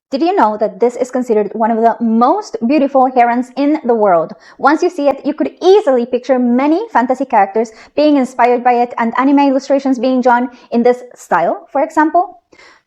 Did you know that this is considered one of the most beautiful herons in the world? Once you see it, you could easily picture many fantasy characters being inspired by it and anime illustrations being drawn in this style, for example.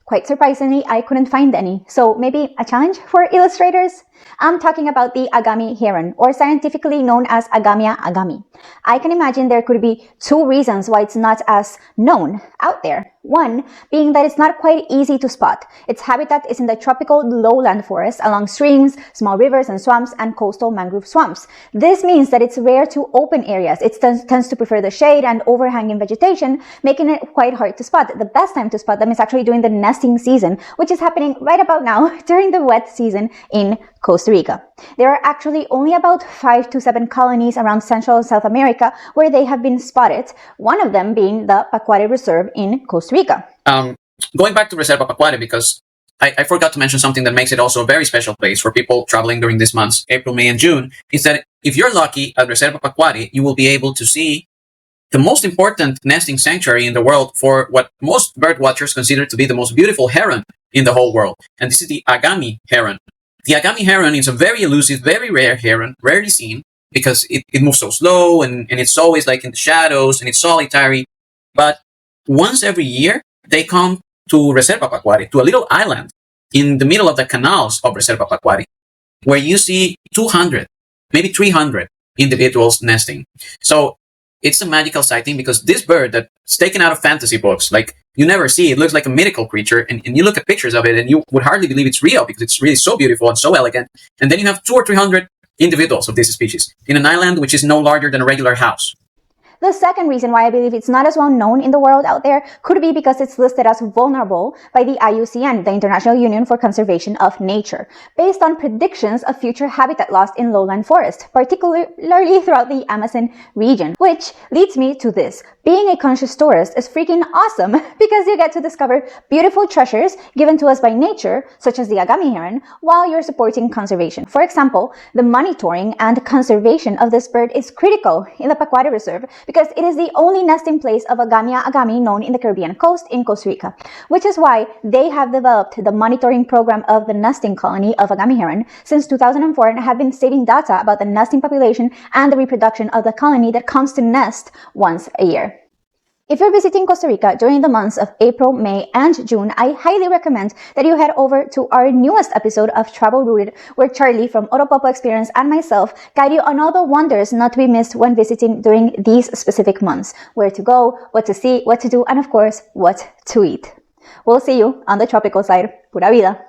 Quite surprisingly, I couldn't find any, so maybe a challenge for illustrators? I'm talking about the Agami Heron, or scientifically known as Agamia agami. I can imagine there could be two reasons why it's not as known out there. One being that it's not quite easy to spot. Its habitat is in the tropical lowland forest along streams, small rivers and swamps, and coastal mangrove swamps. This means that it's rare to open areas. It tends to prefer the shade and overhanging vegetation, making it quite hard to spot. The best time to spot them is actually during the nesting season, which is happening right about now during the wet season in Costa Rica. There are actually only about 5 to 7 colonies around Central and South America where they have been spotted, one of them being the Pacuare Reserve in Costa Rica. Going back to Reserva Pacuare, because I forgot to mention something that makes it also a very special place for people traveling during these months, April, May, and June, is that if you're lucky at Reserva Pacuare, you will be able to see the most important nesting sanctuary in the world for what most birdwatchers consider to be the most beautiful heron in the whole world. And this is the Agami Heron. The Agami Heron is a very elusive, very rare heron, rarely seen, because it moves so slow and it's always like in the shadows and it's solitary. But once every year, they come to Reserva Pacuare, to a little island in the middle of the canals of Reserva Pacuare, where you see 200, maybe 300 individuals nesting. So it's a magical sighting because this bird that's taken out of fantasy books, like you never see, it looks like a mythical creature, and you look at pictures of it and you would hardly believe it's real because it's really so beautiful and so elegant. And then you have 200 or 300 individuals of this species in an island which is no larger than a regular house. The second reason why I believe it's not as well known in the world out there could be because it's listed as vulnerable by the IUCN, the International Union for Conservation of Nature, based on predictions of future habitat loss in lowland forest, particularly throughout the Amazon region. Which leads me to this. Being a conscious tourist is freaking awesome because you get to discover beautiful treasures given to us by nature, such as the Agami Heron, while you're supporting conservation. For example, the monitoring and conservation of this bird is critical in the Pacuare Reserve because it is the only nesting place of Agamia agami known in the Caribbean coast in Costa Rica, which is why they have developed the monitoring program of the nesting colony of Agami Heron since 2004 and have been saving data about the nesting population and the reproduction of the colony that comes to nest once a year. If you're visiting Costa Rica during the months of April, May, and June, I highly recommend that you head over to our newest episode of Travel Rooted, where Charlie from Oropopo Experience and myself guide you on all the wonders not to be missed when visiting during these specific months. Where to go, what to see, what to do, and of course, what to eat. We'll see you on the tropical side. Pura vida!